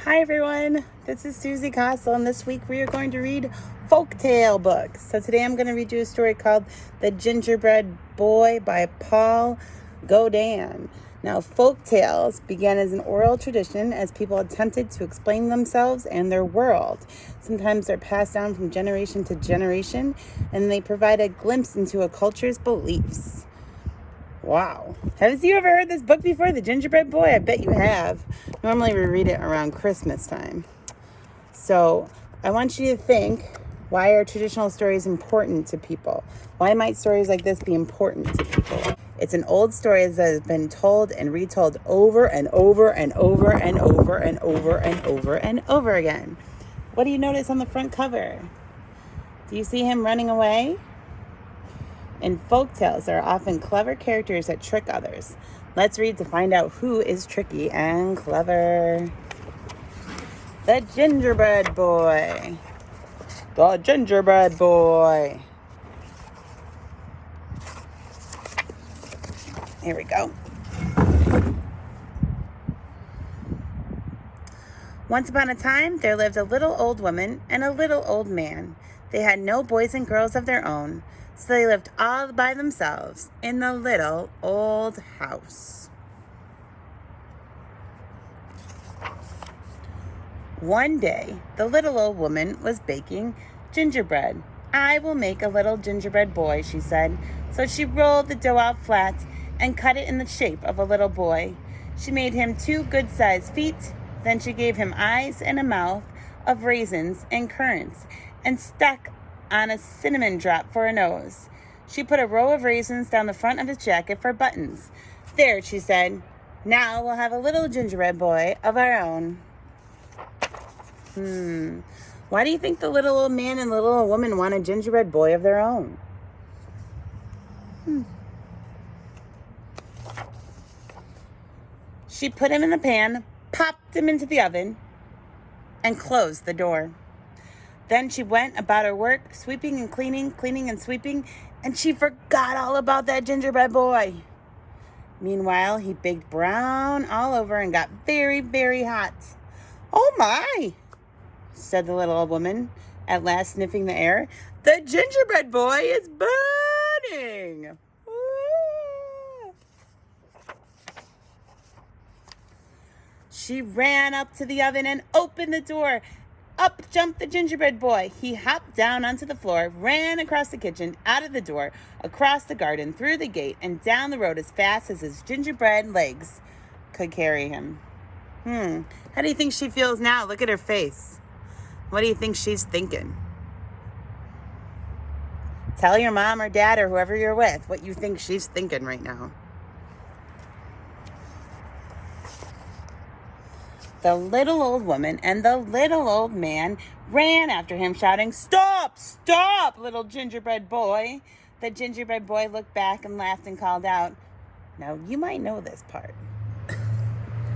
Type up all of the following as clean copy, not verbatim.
Hi everyone, this is Susie Kostal, and this week we are going to read folktale books. So today I'm going to read you a story called The Gingerbread Boy by Paul Godin. Now, folktales began as an oral tradition as people attempted to explain themselves and their world. Sometimes they're passed down from generation to generation, and they provide a glimpse into a culture's beliefs. Wow. Have you ever heard this book before, The Gingerbread Boy? I bet you have. Normally we read it around Christmas time. So I want you to think, why are traditional stories important to people? Why might stories like this be important to people? It's an old story that has been told and retold over and over and over and over and over and over and over again. What do you notice on the front cover? Do you see him running away? In folktales, there are often clever characters that trick others. Let's read to find out who is tricky and clever. The Gingerbread Boy. The Gingerbread Boy. Here we go. Once upon a time, there lived a little old woman and a little old man. They had no boys and girls of their own, so they lived all by themselves in the little old house. One day, the little old woman was baking gingerbread. "I will make a little gingerbread boy," she said. So she rolled the dough out flat and cut it in the shape of a little boy. She made him 2 good-sized feet. Then she gave him eyes and a mouth of raisins and currants and stuck on a cinnamon drop for a nose. She put a row of raisins down the front of his jacket for buttons. "There," she said. "Now we'll have a little gingerbread boy of our own." Why do you think the little old man and the little old woman want a gingerbread boy of their own? She put him in the pan, popped him into the oven, and closed the door. Then she went about her work, sweeping and cleaning, cleaning and sweeping, and she forgot all about that gingerbread boy. Meanwhile, he baked brown all over and got very, very hot. "Oh my," said the little old woman, at last sniffing the air. "The gingerbread boy is burning." She ran up to the oven and opened the door. Up jumped the gingerbread boy. He hopped down onto the floor, ran across the kitchen, out of the door, across the garden, through the gate, and down the road as fast as his gingerbread legs could carry him. How do you think she feels now? Look at her face. What do you think she's thinking? Tell your mom or dad or whoever you're with what you think she's thinking right now. The little old woman and the little old man ran after him, shouting, "Stop! Stop, little gingerbread boy!" The gingerbread boy looked back and laughed and called out, "Now you might know this part.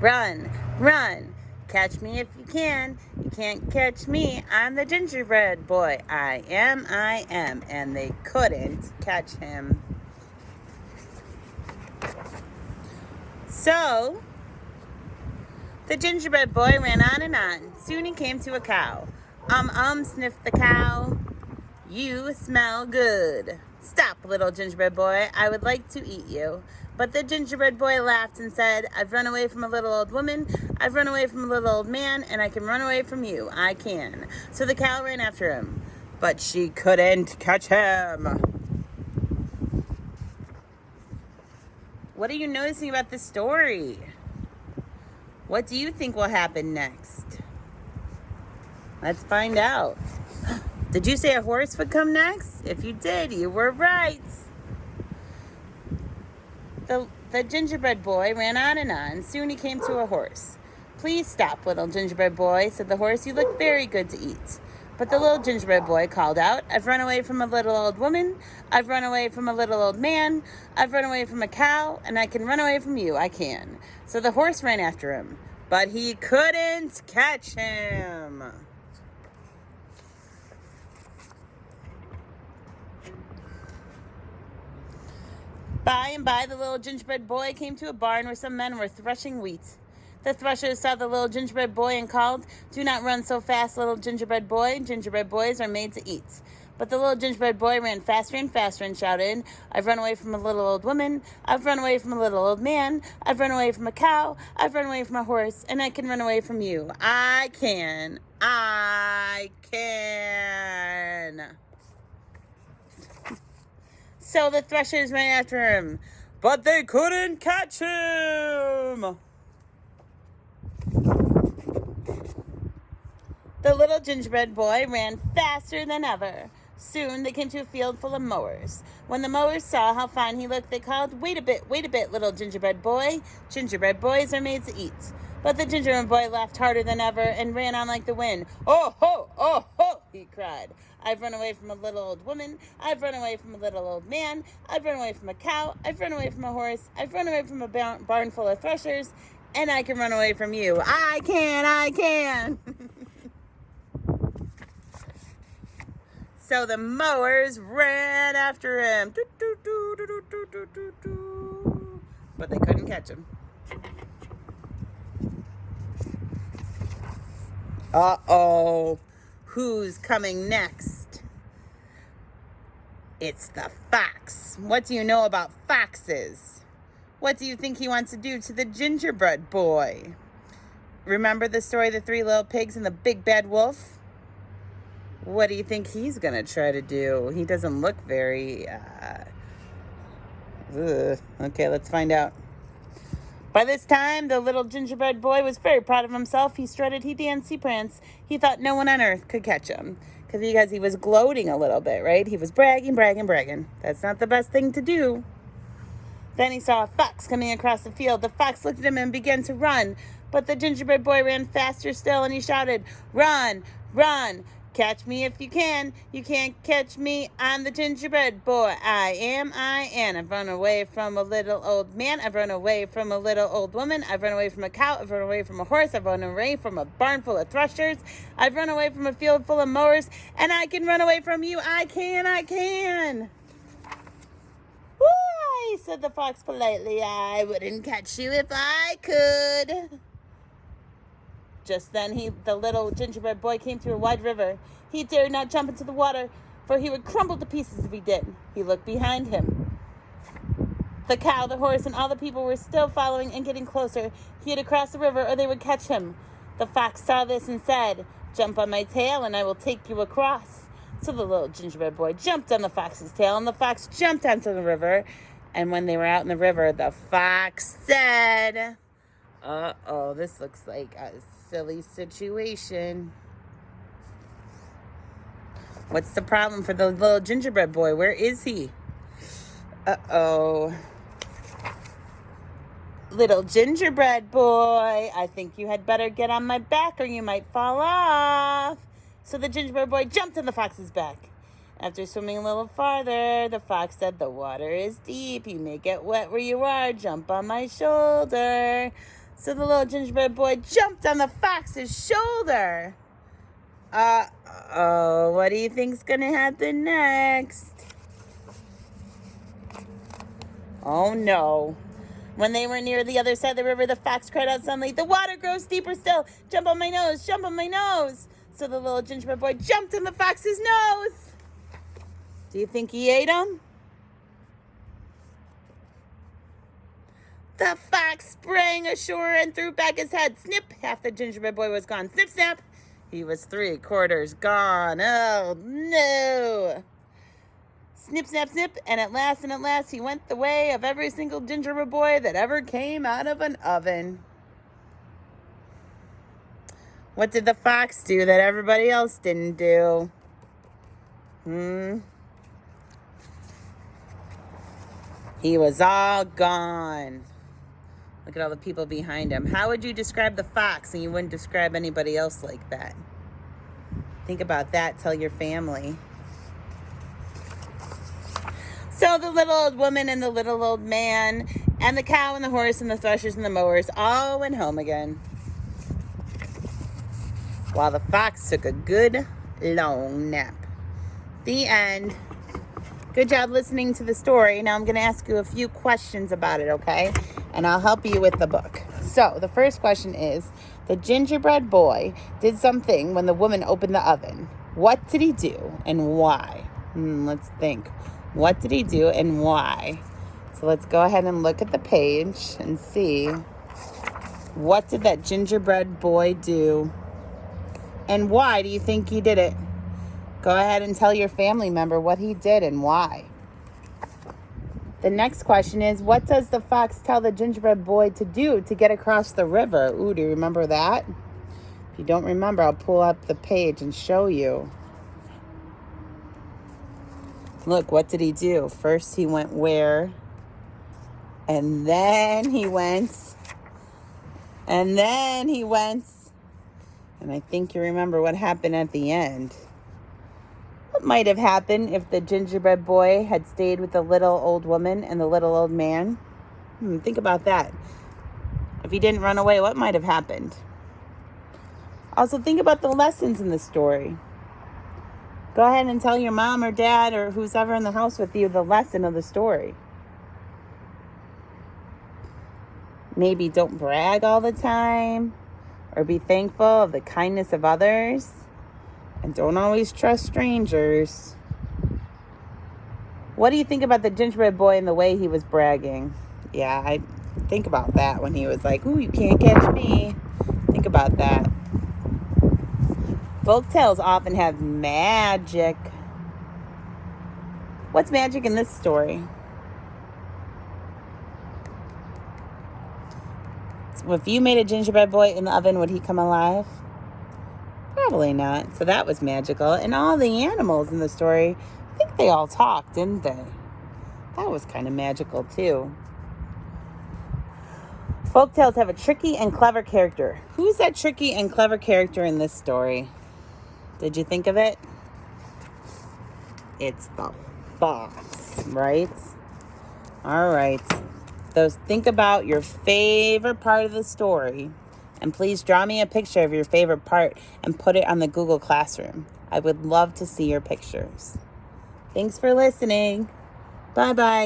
Run, run, catch me if you can. You can't catch me. I'm the gingerbread boy. I am. And they couldn't catch him. So the gingerbread boy ran on and on. Soon he came to a cow. Sniffed the cow. "You smell good." "Stop, little gingerbread boy. I would like to eat you." But the gingerbread boy laughed and said, "I've run away from a little old woman. I've run away from a little old man, and I can run away from you. I can." So the cow ran after him, but she couldn't catch him. What are you noticing about this story? What do you think will happen next? Let's find out. Did you say a horse would come next? If you did, you were right. The gingerbread boy ran on and on. Soon he came to a horse. "Please stop, little gingerbread boy," said the horse. "You look very good to eat." But the little gingerbread boy called out, "I've run away from a little old woman. I've run away from a little old man. I've run away from a cow, and I can run away from you. I can." So the horse ran after him, but he couldn't catch him. By and by, the little gingerbread boy came to a barn where some men were threshing wheat. The thrushes saw the little gingerbread boy and called, "Do not run so fast, little gingerbread boy. Gingerbread boys are made to eat." But the little gingerbread boy ran faster and faster and shouted, "I've run away from a little old woman. I've run away from a little old man. I've run away from a cow. I've run away from a horse. And I can run away from you. I can. I can." So the thrushes ran after him, but they couldn't catch him. The little gingerbread boy ran faster than ever. Soon they came to a field full of mowers. When the mowers saw how fine he looked, they called, wait a bit, little gingerbread boy. Gingerbread boys are made to eat." But the gingerbread boy laughed harder than ever and ran on like the wind. "Oh, ho," he cried. "I've run away from a little old woman. I've run away from a little old man. I've run away from a cow. I've run away from a horse. I've run away from a barn full of threshers. And I can run away from you. I can. So the mowers ran after him. But they couldn't catch him. Uh-oh. Who's coming next? It's the fox. What do you know about foxes? What do you think he wants to do to the gingerbread boy? Remember the story of the 3 little pigs and the big bad wolf? What do you think he's going to try to do? He doesn't look very... Okay, let's find out. By this time, the little gingerbread boy was very proud of himself. He strutted, he danced, he pranced. He thought no one on earth could catch him. Because he was gloating a little bit, right? He was bragging. That's not the best thing to do. Then he saw a fox coming across the field. The fox looked at him and began to run. But the gingerbread boy ran faster still, and he shouted, "Run, run! Catch me if you can. You can't catch me. I'm the gingerbread boy. I am. I've run away from a little old man. I've run away from a little old woman. I've run away from a cow. I've run away from a horse. I've run away from a barn full of threshers. I've run away from a field full of mowers. And I can run away from you. I can. "Why," said the fox politely, "I wouldn't catch you if I could." Just then the little gingerbread boy came to a wide river. He dared not jump into the water, for he would crumble to pieces if he did. He looked behind him. The cow, the horse, and all the people were still following and getting closer. He had to cross the river or they would catch him. The fox saw this and said, "Jump on my tail and I will take you across." So the little gingerbread boy jumped on the fox's tail, and the fox jumped onto the river. And when they were out in the river, the fox said, "Uh-oh, this looks like a silly situation. What's the problem for the little gingerbread boy? Where is he? Uh-oh. Little gingerbread boy, I think you had better get on my back or you might fall off." So the gingerbread boy jumped on the fox's back. After swimming a little farther, the fox said, "The water is deep. You may get wet where you are. Jump on my shoulder." So the little gingerbread boy jumped on the fox's shoulder. Uh-oh, what do you think's gonna happen next? Oh no. When they were near the other side of the river, the fox cried out suddenly, "The water grows deeper still. Jump on my nose, jump on my nose." So the little gingerbread boy jumped on the fox's nose. Do you think he ate him? The fox sprang ashore and threw back his head. Snip! Half the gingerbread boy was gone. Snip, snap! He was 3/4 gone. Oh, no! Snip, snap, snip, and at last, he went the way of every single gingerbread boy that ever came out of an oven. What did the fox do that everybody else didn't do? He was all gone. Look at all the people behind him. How would you describe the fox and you wouldn't describe anybody else like that? Think about that. Tell your family. So the little old woman and the little old man and the cow and the horse and the threshers and the mowers all went home again, while the fox took a good long nap. The end. Good job listening to the story. Now I'm going to ask you a few questions about it, okay? And I'll help you with the book. So the first question is, the gingerbread boy did something when the woman opened the oven. What did he do and why? Let's think. What did he do and why? So let's go ahead and look at the page and see, what did that gingerbread boy do and why do you think he did it? Go ahead and tell your family member what he did and why. The next question is, what does the fox tell the gingerbread boy to do to get across the river? Ooh, do you remember that? If you don't remember, I'll pull up the page and show you. Look, what did he do? First he went where? And then he went. And then he went. And I think you remember what happened at the end. What might have happened if the gingerbread boy had stayed with the little old woman and the little old man? Think about that. If he didn't run away, what might have happened? Also, think about the lessons in the story. Go ahead and tell your mom or dad or who's ever in the house with you the lesson of the story. Maybe don't brag all the time, or be thankful of the kindness of others. And don't always trust strangers. What do you think about the gingerbread boy and the way he was bragging? Yeah, I think about that when he was like, ooh, you can't catch me. Think about that. Folktales often have magic. What's magic in this story? So if you made a gingerbread boy in the oven, would he come alive? Probably not. So that was magical. And all the animals in the story, I think they all talked, didn't they? That was kind of magical too. Folktales have a tricky and clever character. Who's that tricky and clever character in this story? Did you think of it? It's the fox, right? All right. So think about your favorite part of the story. And please draw me a picture of your favorite part and put it on the Google Classroom. I would love to see your pictures. Thanks for listening. Bye-bye.